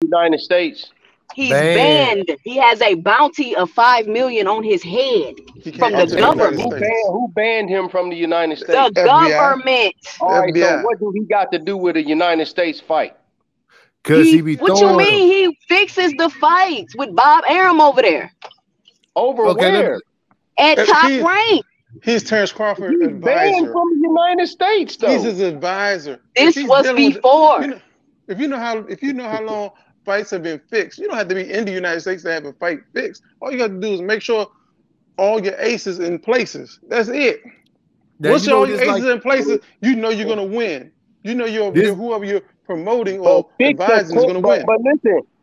United States? He's banned. He has a bounty of $5 million on his head from the government. Who banned him from the United States? The government. All right, so what do he got to do with a United States fight? Because he be what you mean? He fixes the fights with Bob Arum over there. Over where? At Top Rank. He's Terence Crawford He's advisor. Banned from the United States, though. He's his advisor. This was before. If you know how long fights have been fixed, you don't have to be in the United States to have a fight fixed. All you got to do is make sure all your aces in places. That's it. Once all your aces in places, you know you're gonna win. You know whoever you're promoting or advising is gonna win. But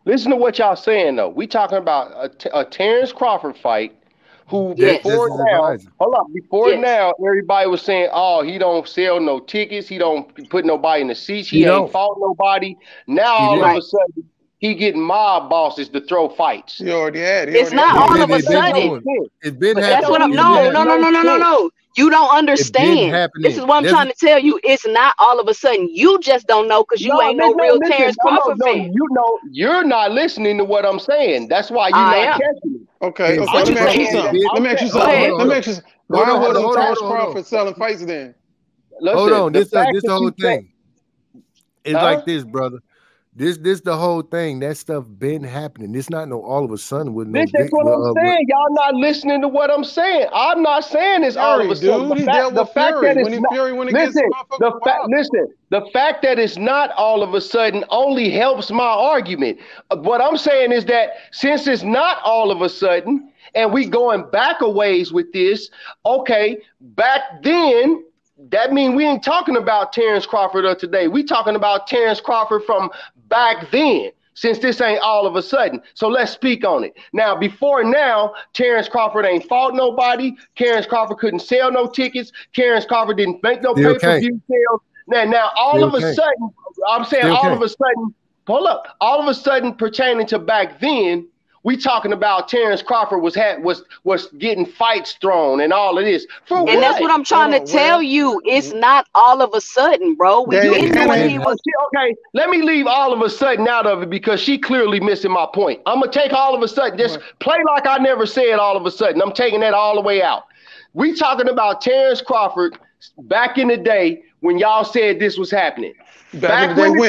listen to what y'all saying though. We talking about a Terence Crawford fight. Who before now, everybody was saying, oh, he don't sell no tickets, he don't put nobody in the seats, he ain't fought nobody. Now all of a sudden he getting mob bosses to throw fights. He already had. It's not all of a sudden. It's been happening. That's what I'm. No. You don't understand. This is what I'm trying to tell you. It's not all of a sudden. You just don't know because you ain't no real Terence Crawford fan. You know, you're not listening to what I'm saying. That's why you're not catching it. Okay. Let me ask you something. Why wasn't Terence Crawford selling fights then? Hold on. This the whole thing. It's like this, brother. This the whole thing. That stuff been happening. It's not all of a sudden with That's what I'm saying. Y'all not listening to what I'm saying. I'm not saying this all of a sudden. The fact that it's not all of a sudden only helps my argument. What I'm saying is that since it's not all of a sudden, and we going back a ways with this, okay, back then, that means we ain't talking about Terence Crawford of today. We talking about Terence Crawford from back then, since this ain't all of a sudden. So let's speak on it. Now, before now, Terence Crawford ain't fought nobody. Terence Crawford couldn't sell no tickets. Terence Crawford didn't make no pay-per-view sales. Now all of a sudden, I'm saying all of a sudden, hold up, all of a sudden pertaining to back then, we talking about Terence Crawford was getting fights thrown and all of this. And that's what I'm trying to tell you. It's not all of a sudden, bro. Okay, let me leave all of a sudden out of it because she clearly missing my point. I'm gonna take all of a sudden, just play like I never said all of a sudden. I'm taking that all the way out. We talking about Terence Crawford back in the day when y'all said this was happening. Back when the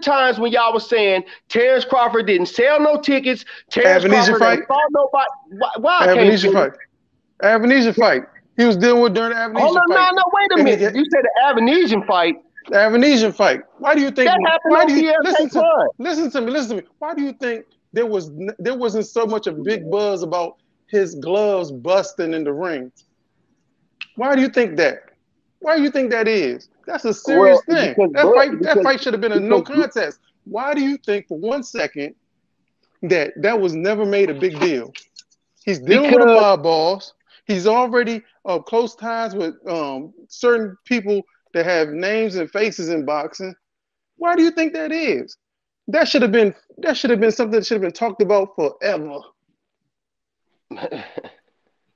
times when y'all was saying Terence Crawford didn't sell no tickets, Terence Crawford didn't fought nobody. Why? Avanesian fight. He was dealing with during the Avanesian fight. No, wait a minute. You said the Avanesian fight. The Avanesian fight. Why do you think that happened? Listen to me. Why do you think there wasn't so much of a big buzz about his gloves busting in the ring? Why do you think that? Why do you think that is? That's a serious thing. That fight should have been a no contest. Why do you think for 1 second that was never made a big deal? He's dealing with a mob boss. He's already close ties with certain people that have names and faces in boxing. Why do you think that is? That should have been something that should have been talked about forever.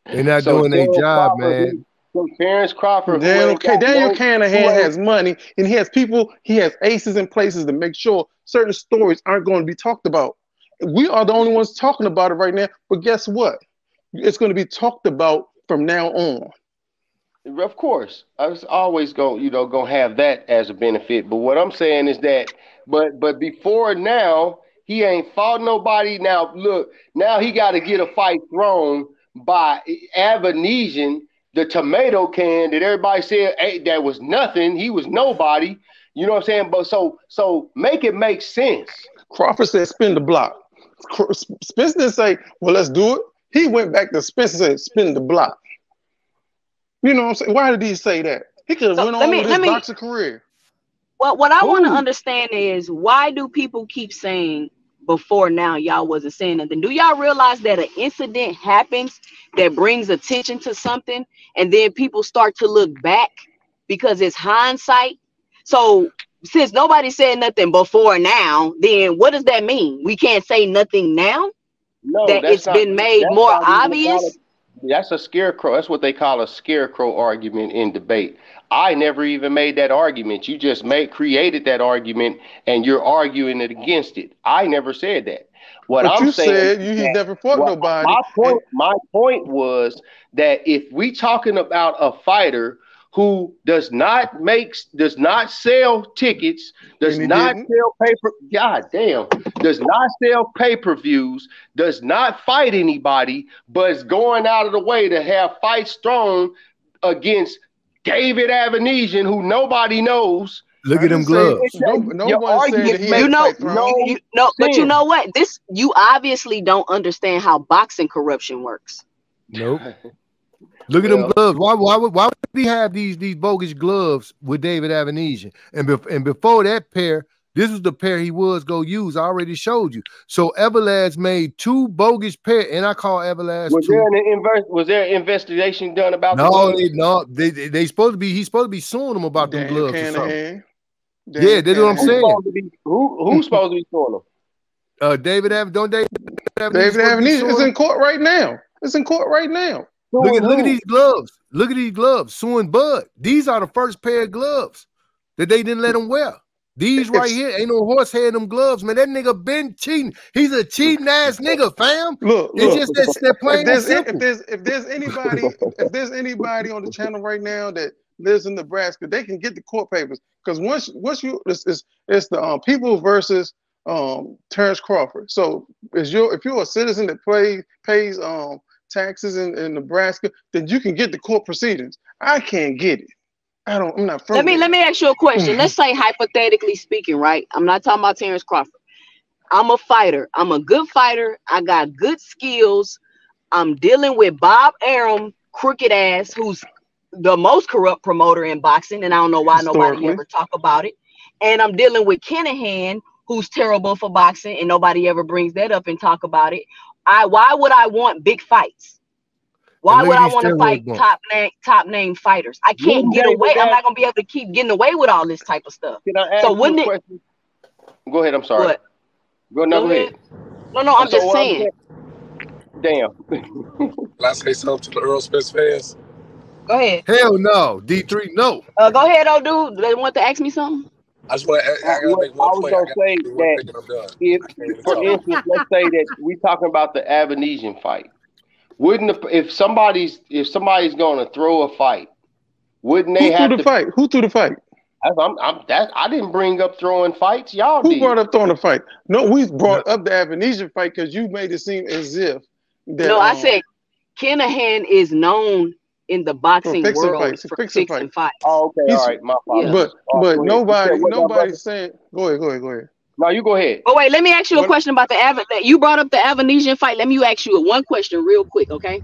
They're not doing their job, man. So Terence Crawford. Daniel Canahan has money, and he has people, he has aces in places to make sure certain stories aren't going to be talked about. We are the only ones talking about it right now, but guess what? It's going to be talked about from now on. Of course. I was always gonna have that as a benefit. But what I'm saying is that, but before now, he ain't fought nobody. Now, look, now he got to get a fight thrown by Avanesian, the tomato can that everybody said, hey, that was nothing. He was nobody. You know what I'm saying? But so make it make sense. Crawford said, spin the block. Spence didn't say, well, let's do it. He went back to Spence and said, spin the block. You know what I'm saying? Why did he say that? He could have went on with his boxing career. Well, what I want to understand is, why do people keep saying before now y'all wasn't saying nothing? Do y'all realize that an incident happens that brings attention to something, and then people start to look back because it's hindsight? So since nobody said nothing before now, then what does that mean? We can't say nothing now? No, that it's been made more obvious? That's a scarecrow. That's what they call a scarecrow argument in debate. I never even made that argument. You just created that argument, and you're arguing it against it. I never said that. What But I'm you saying said he never fought nobody. My point was that if we talking about a fighter who does not sell tickets, does not sell pay-per-views, does not fight anybody, but is going out of the way to have fights thrown against David Avanesian, who nobody knows. Look at them gloves. No one said that he had but you know what? You obviously don't understand how boxing corruption works. Nope. Look at them gloves. Why would he have these bogus gloves with David Avanesian? And before that pair, this was the pair he was going to use. I already showed you. So Everlast made 2 bogus pair, and I call Everlast. Was there an investigation done about? They supposed to be. He's supposed to be suing them about them gloves or something. Yeah, that's what I'm saying. Who's supposed to be suing them? David Avanesian. David Avanesian is in court right now. It's in court right now. Look at these gloves. Look at these gloves. Suing Bud. These are the first pair of gloves that they didn't let him wear. These right here, ain't no horse hair in them gloves, man. That nigga been cheating. He's a cheating ass nigga, fam. It's just that plain and simple. If there's anybody on the channel right now that lives in Nebraska, they can get the court papers. Because once you it's the people versus Terence Crawford. So if you're a citizen that pays taxes in Nebraska, then you can get the court proceedings. I can't get it. I'm not from Let me ask you a question. Let's say hypothetically speaking, right? I'm not talking about Terence Crawford. I'm a fighter. I'm a good fighter. I got good skills. I'm dealing with Bob Arum, crooked ass, who's the most corrupt promoter in boxing, and I don't know why nobody ever talk about it. And I'm dealing with Kinahan, who's terrible for boxing, and nobody ever brings that up and talk about it. Why would I want big fights? Why would I want to fight top name fighters? I can't get away. I'm not gonna be able to keep getting away with all this type of stuff. Can I ask you a question? Go ahead. I'm sorry. What? Go ahead. No. I'm just saying. Damn. Can I say something to the Earl Spence fans? Go ahead. Hell no. D3, no. Go ahead, old dude. They want to ask me something? I just want to make one point. I was going to say that for instance, let's say that we talking about the Avanesian fight. If somebody's going to throw a fight, wouldn't they have to fight? Who threw the fight? I didn't bring up throwing fights. Y'all Who brought up throwing a fight? No, we brought up the Avanesian fight because you made it seem as if that, no, I said Kinahan is known in the boxing world for fixing fights. Oh, okay, all right, my fault. But nobody's saying. Go ahead. No, you go ahead. Oh wait, let me ask you a question about you brought up the Avanesian fight. Let me ask you one question real quick, okay?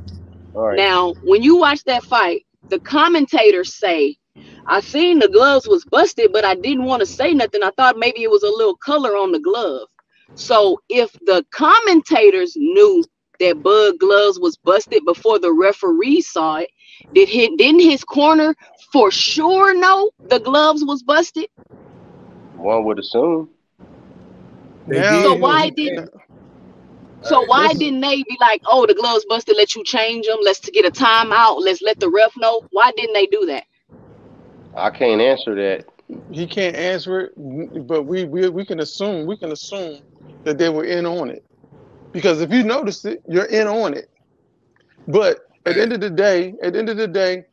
All right. Now, when you watch that fight, the commentators say, I seen the gloves was busted, but I didn't want to say nothing. I thought maybe it was a little color on the glove. So if the commentators knew that Bud gloves was busted before the referee saw it, didn't his corner for sure know the gloves was busted? One would assume. So why didn't they be like, oh, the gloves busted, let you change them, let's get a timeout, let's let the ref know? Why didn't they do that? I can't answer that. He can't answer it, but we can assume that they were in on it. Because if you notice it, you're in on it. But at the end of the day,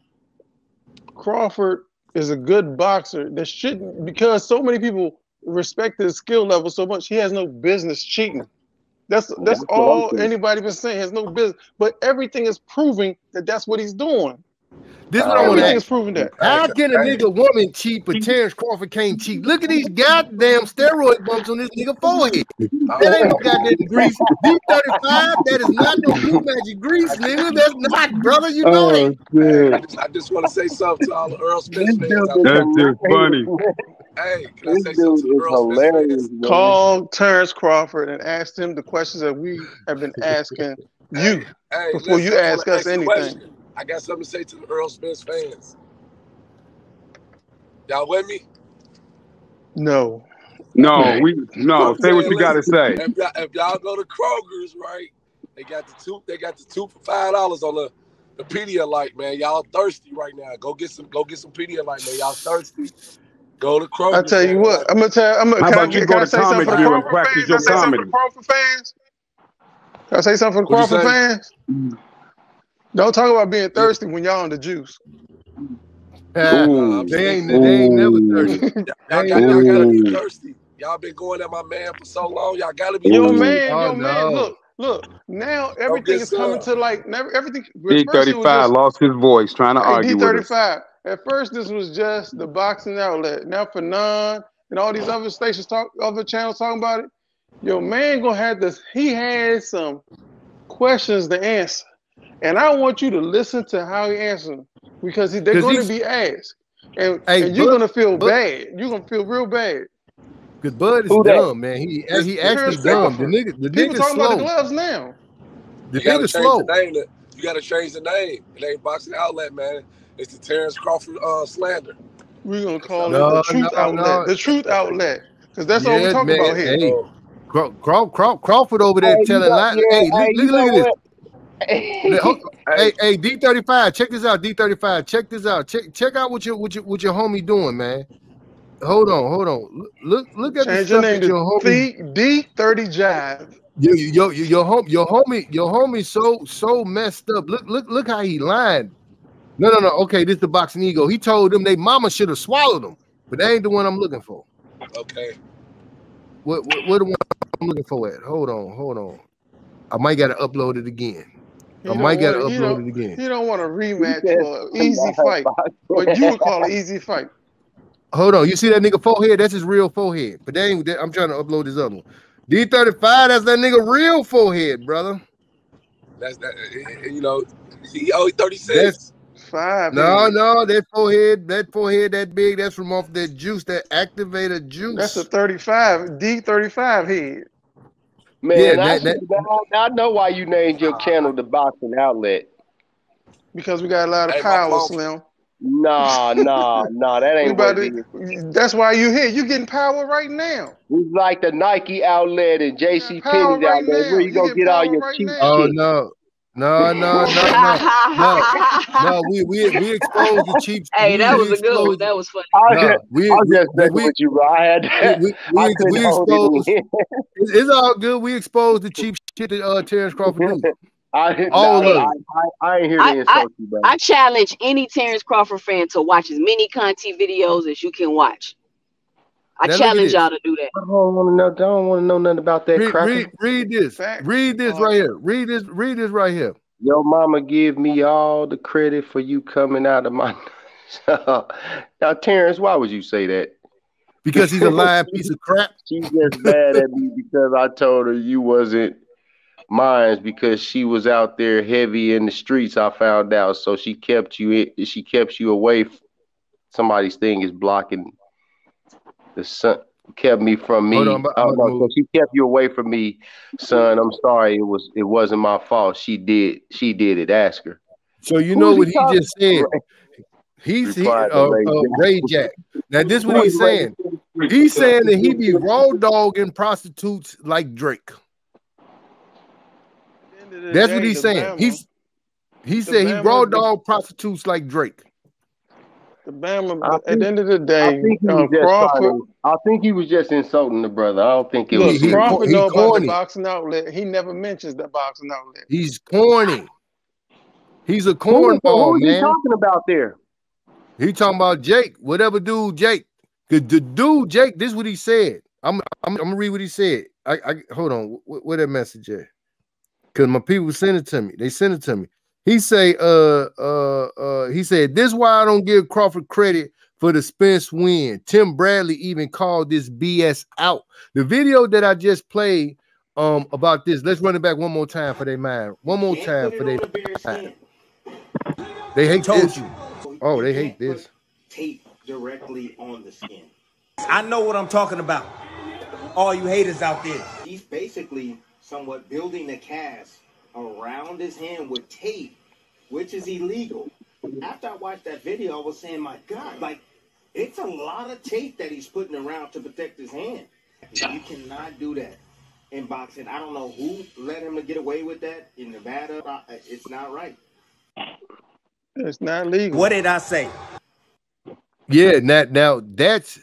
Crawford is a good boxer that shouldn't, because so many people respect his skill level so much, he has no business cheating. That's all anybody been saying. He has no business, but everything is proving that that's what he's doing. This is what I want to ask. Proving that. How can a nigga woman cheat, but Terence Crawford can't cheat? Look at these goddamn steroid bumps on this nigga forehead. That ain't no goddamn grease. B35, that is not no blue magic grease, nigga. That's not, brother. You know it. I just want to say something to all the Earl Spence fans. That's just funny. Hey, can I say something to the Earl Spence fans? Call Terence Crawford and ask him the questions that we have been asking you before you ask us anything. I got something to say to the Earl Spence fans. Y'all with me? No. Say what you gotta say. If y'all go to Kroger's, right? They got the two for $5 on The Pedialyte, man. Y'all thirsty right now. Go get some Pedialyte, man. Y'all thirsty. Go to Crawford. I tell you what, I'm gonna tell. How about you go to say something Comic for the View and Crawford practice fans? your Can I say something for comedy? the Crawford fans? Can I say something for the What'd you Crawford say? fans? Don't talk about being thirsty when y'all on the juice. I'm They single. ain't never thirsty. Y'all gotta be thirsty. Y'all been going at my man for so long. Y'all gotta be Your thirsty. man. Look. Now everything is coming to like everything. First it was D35 just lost his voice trying to argue with us. D35. At first, this was just the boxing outlet. Now for none and all these other stations other channels talking about it. Your man gonna have this. He has some questions to answer, and I want you to listen to how he answers them because they're going to be asked, and you're gonna feel bad. You're gonna feel real bad. Cause Bud is dumb, man. He actually dumb. The People nigga talking slow. about the gloves now. The nigga slow. You gotta change the name. It ain't Boxing Outlet, man. It's the Terence Crawford slander. We're gonna call it the Truth Outlet. The Truth Outlet, because that's all we talk about here. Hey, Crawford over there telling lies. Hey, look at this. Hey, D35, check this out. D35, check this out. Check out what your homie doing, man. Hold on. Look at Change the your stuff name that your homie. D30 Jive. Your homie so messed up. Look how he lied. No. Okay, this is the boxing ego. He told them they mama should have swallowed him, but that ain't the one I'm looking for. Okay. What the one I'm looking for at? Hold on. I might gotta upload it again. He don't want a rematch or an easy fight. What you would call an easy fight. Hold on, you see that nigga forehead? That's his real forehead. But that ain't. I'm trying to upload this other one. D35, that's that nigga real forehead, brother. That's that. You know, he 36. No, that forehead that big, that's from off that juice, that activator juice. That's a 35, D35 head. Man, I know why you named your channel the Boxing Outlet. Because we got a lot of power, Slim. Nah, that ain't what it is. That's why you here. You getting power right now. It's like the Nike outlet and JC Penney's outlet. Where you gonna get all your cheap shit? Oh no. No. We exposed the cheap. Hey, that was a good one. That was funny. I was just messing with you, bro. I had we exposed. It's all good. We exposed the cheap shit that Terence Crawford do. I ain't here to insult you, bro. I challenge any Terence Crawford fan to watch as many content videos as you can watch. I challenge y'all to do that. I don't want to know nothing about that. Read this. Read this right here. Read this right here. Your mama give me all the credit for you coming out of my. Now, Terrence, why would you say that? Because he's a lying piece of crap. She's just mad at me because I told her you wasn't mine because she was out there heavy in the streets. I found out, so she kept you away. Somebody's thing is blocking. The sun kept me from me. So she kept you away from me, son. I'm sorry. It wasn't my fault. She did it. Ask her. So you know what he just said. He's Ray Jack. Now this is what he's saying. He's saying that he be raw dogging prostitutes like Drake. That's what he's saying. He said he raw dog prostitutes like Drake. The Bama, at the end of the day, I think he was just insulting the brother. I don't think it was. Crawford know about the boxing outlet. He never mentions the boxing outlet. He's corny. He's a cornball, man. Who he talking about there? He talking about Jake. Whatever dude, Jake. The dude, Jake, this is what he said. I'm gonna read what he said. I hold on. Where that message at? Because my people sent it to me. They sent it to me. He said, this is why I don't give Crawford credit for the Spence win. Tim Bradley even called this BS out. The video that I just played about this, let's run it back one more time for their mind. One more time for their mind. They hate this. Oh, they hate this. Tape directly on the skin. I know what I'm talking about. All you haters out there. He's basically somewhat building a cast around his hand with tape, which is illegal. After I watched that video, I was saying, my God, like, it's a lot of tape that he's putting around to protect his hand. You cannot do that in boxing. I don't know who let him get away with that in Nevada. It's not right. It's not legal. What did I say? Yeah, now that's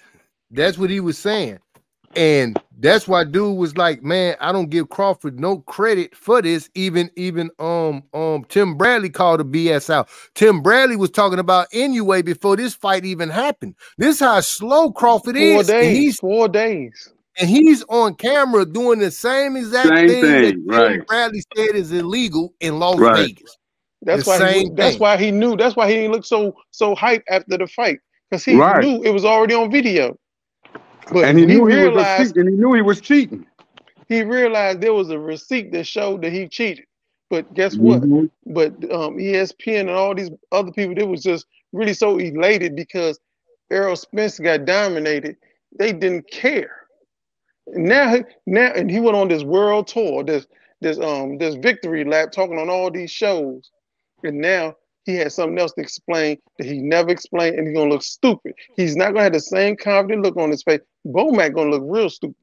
what he was saying. And that's why dude was like, man, I don't give Crawford no credit for this. Even Tim Bradley called the BS out. Tim Bradley was talking about anyway before this fight even happened. This is how slow Crawford is. 4 days. And he's on camera doing the same exact thing that Tim Bradley said is illegal in Las Vegas. That's why he knew. That's why he didn't look so hyped after the fight, because he knew it was already on video. But and he knew he was cheating. He realized there was a receipt that showed that he cheated. But guess what? But ESPN and all these other people, they was just really so elated because Errol Spence got dominated. They didn't care. Now, and he went on this world tour, this victory lap, talking on all these shows, and now he has something else to explain that he never explained, and he's gonna look stupid. He's not gonna have the same confident look on his face. Bomac gonna look real stupid.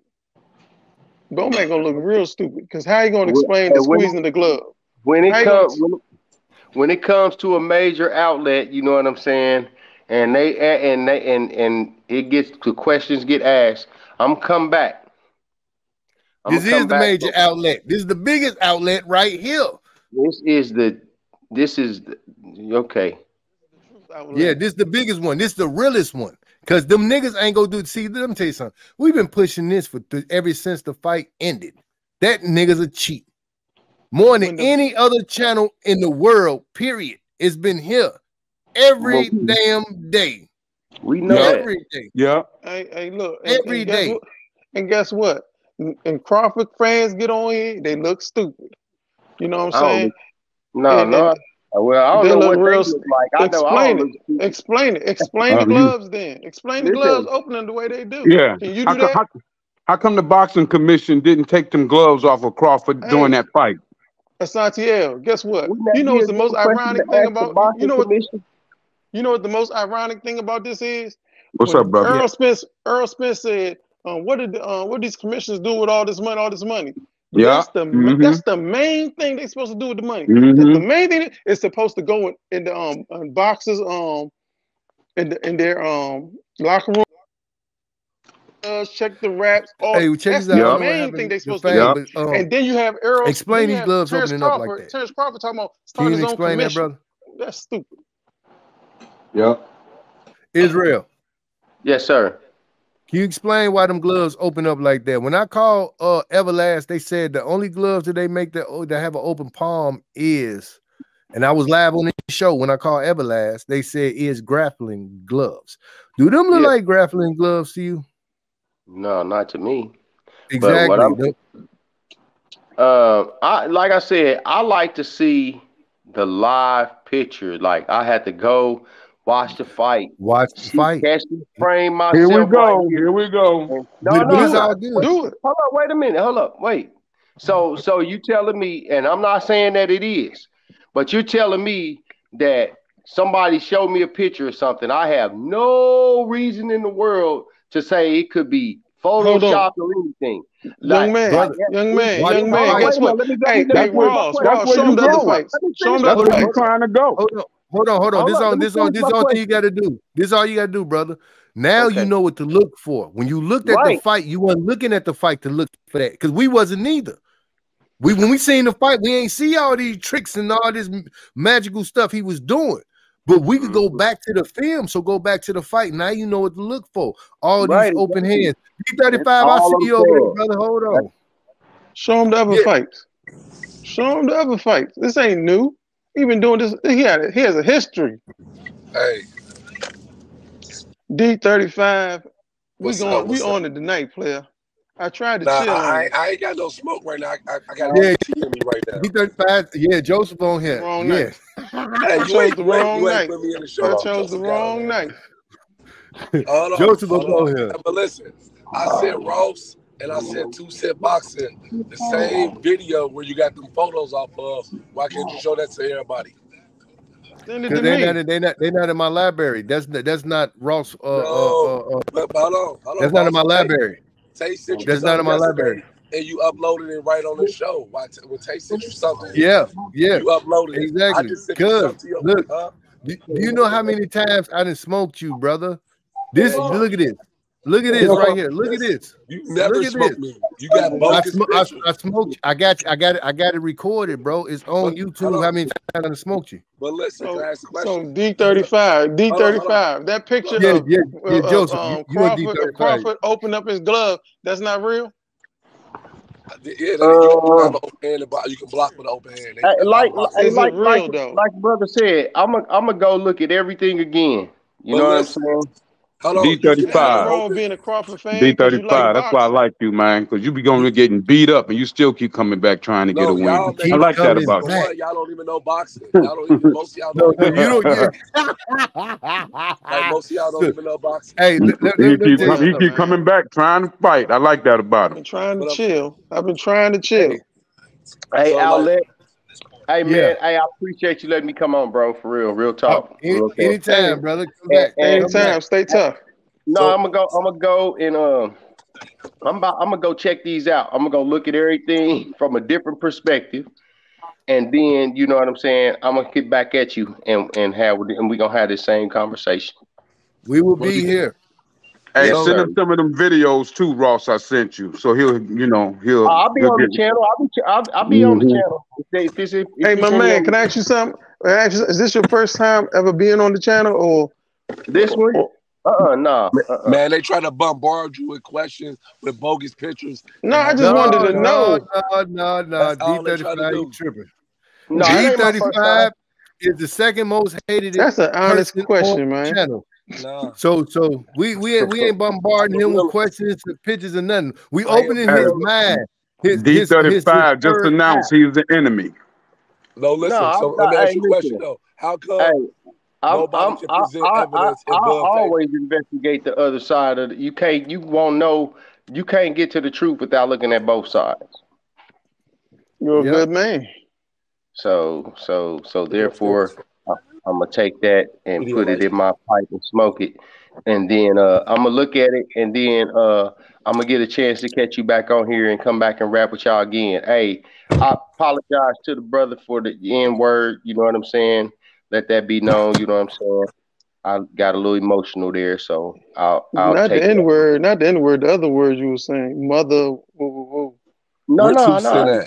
Bomac gonna look real stupid because how he gonna explain the squeezing the glove? When it comes to a major outlet, you know what I'm saying, and it gets to questions get asked, I'm come back. This is the major outlet. This is the biggest outlet right here. This is okay. Yeah, this is the biggest one. This is the realest one. Because them niggas ain't gonna do. See, let me tell you something. We've been pushing this ever since the fight ended. That nigga's a cheat. More than any other channel in the world, period. It's been here every damn day. We know every day. Yeah. Hey, look. Every day. And guess what? And Crawford fans get on here, they look stupid. You know what I'm saying? No. Well, I don't know what they look like. Explain it. Explain the gloves then. Explain the gloves opening the way they do. Yeah. Can you do that? How come the boxing commission didn't take them gloves off of Crawford during that fight? Santiago, guess what? You know what's the most ironic thing about you know what the most ironic thing about this is? What's up, brother? Earl Spence said, what these commissioners do with all this money? Yeah, that's the main thing they're supposed to do with the money. The main thing is supposed to go in the boxes in their locker room. Check the wraps. That's the main thing they're supposed to do. And then you have Errol. Explain these gloves opening up like that. Terence Crawford talking about starting his own commission. That, brother? That's stupid. Yeah. Israel. Yes, sir. Can you explain why them gloves open up like that? When I called Everlast, they said the only gloves that they make that have an open palm is, and I was live on the show when I called Everlast, they said is grappling gloves. Do them look like grappling gloves to you? No, not to me. Exactly. Like I said, I like to see the live picture. Like I had to go watch the fight. Catch the frame myself. Here we go. No. Do it. Hold up. Wait a minute. Hold up. Wait. So you telling me, and I'm not saying that it is, but you're telling me that somebody showed me a picture or something. I have no reason in the world to say it could be Photoshop or anything. Young man. Guess what? Hey, Ross, show him the other fights. Show him the other fights. Trying to go. Hold on. This all thing you got to do. This is all you got to do, brother. Now you know what to look for. When you looked at the fight, you weren't looking at the fight to look for that because we wasn't either. When we seen the fight, we ain't see all these tricks and all this magical stuff he was doing. But we could go back to the film, so go back to the fight. Now you know what to look for. All these open hands. D35, I see you over there, brother. Hold on. Show him the other fights. Show him the other fights. This ain't new. He been doing this. He has a history. Hey. D35. We on it tonight, player. I tried to chill. I ain't got no smoke right now. I got tea in me right now. D35. Joseph on here. Wrong night. Hey, I chose the wrong night. I chose the wrong night. Joseph on here. But listen, I said Ross and I said 2 Cent Boxing, the same video where you got them photos off of. Why can't you show that to everybody? Because they're not in my library. That's not Ross. But hold on. That's not in my library. That's not in my library. And you uploaded it right on the show. When Tay sent you something, yeah, you uploaded it. Exactly. Because look, Do you know how many times I done smoked you, brother? Look at this. Look at this right here. Look at this. You never smoked me. You got bogus pictures. I smoked you. I got it recorded, bro. It's on YouTube. How many times I done smoked you? But listen, can I ask a question? So D35, that picture of Crawford opened up his glove. That's not real. Yeah, you can have an open hand, you can block with an open hand. Like brother said, I'm gonna go look at everything again. You know what I'm saying? D35. Being a Crawford fan. D35. That's why I like you, man, because you be going to getting beat up and you still keep coming back trying to get a win. I like that about you. Y'all don't even know boxing. Y'all don't even, most of y'all don't. Like most of y'all don't even know boxing. Hey, he keep coming back trying to fight. I like that about him. I've been trying to chill. I've been trying to chill. Hey, Outlet. Hey man, hey, I appreciate you letting me come on, bro. For real talk. Anytime, brother. Come back. Anytime. Stay tough. No, I'm gonna go and I'm gonna go check these out. I'm gonna go look at everything from a different perspective, and then you know what I'm saying. I'm gonna get back at you and we're gonna have this same conversation. We will be here. Hey, send him some of them videos too, Ross. I sent you, so he'll. I'll be on the channel. I'll be on the channel. Hey, my man, can I ask you something? Is this your first time ever being on the channel, or this one? No. Man, they try to bombard you with questions with bogus pictures. No, I just wanted to know. No. D35, you tripping. No, D35 is the second most hated. That's an honest question, man. Channel. No. So we ain't bombarding him with questions, pictures, or nothing. We opening his mind. D35 just announced he's the enemy. No, listen. So let me ask you a question though. How come nobody can present evidence? I always investigate the other side of it. You can't get to the truth without looking at both sides. You're a good man. So therefore, I'm gonna take that and put it in my pipe and smoke it, and then I'm gonna look at it, and then I'm gonna get a chance to catch you back on here and come back and rap with y'all again. Hey, I apologize to the brother for the N word. You know what I'm saying? Let that be known. You know what I'm saying? I got a little emotional there, so I'll not take the N word, not the N word. The other words you were saying, mother. No.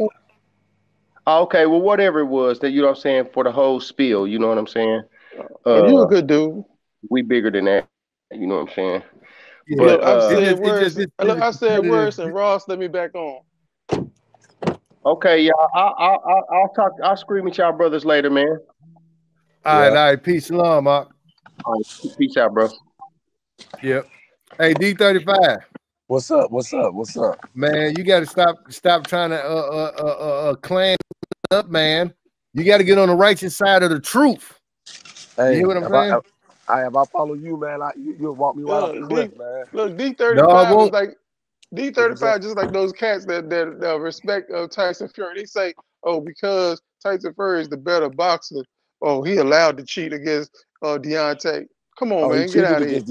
Okay, well, whatever it was that, you know what I'm saying, for the whole spiel, you know what I'm saying? You a good dude. We bigger than that, you know what I'm saying? Yeah, but I said worse, and Ross let me back on. Okay, y'all. I'll scream at y'all brothers later, man. All right. Peace and love, Mark. All right, peace out, bro. Yep. Hey, D35. What's up? Man, you got to stop trying to clan up, man. You got to get on the righteous side of the truth. Hey, you hear what I'm saying? If I follow you, man, you'll walk me right off the cliff, man. Look, D35 is like D35, just like those cats that respect Tyson Fury. They say, oh, because Tyson Fury is the better boxer, oh, he allowed to cheat against Deontay. Come on, man, get out of here.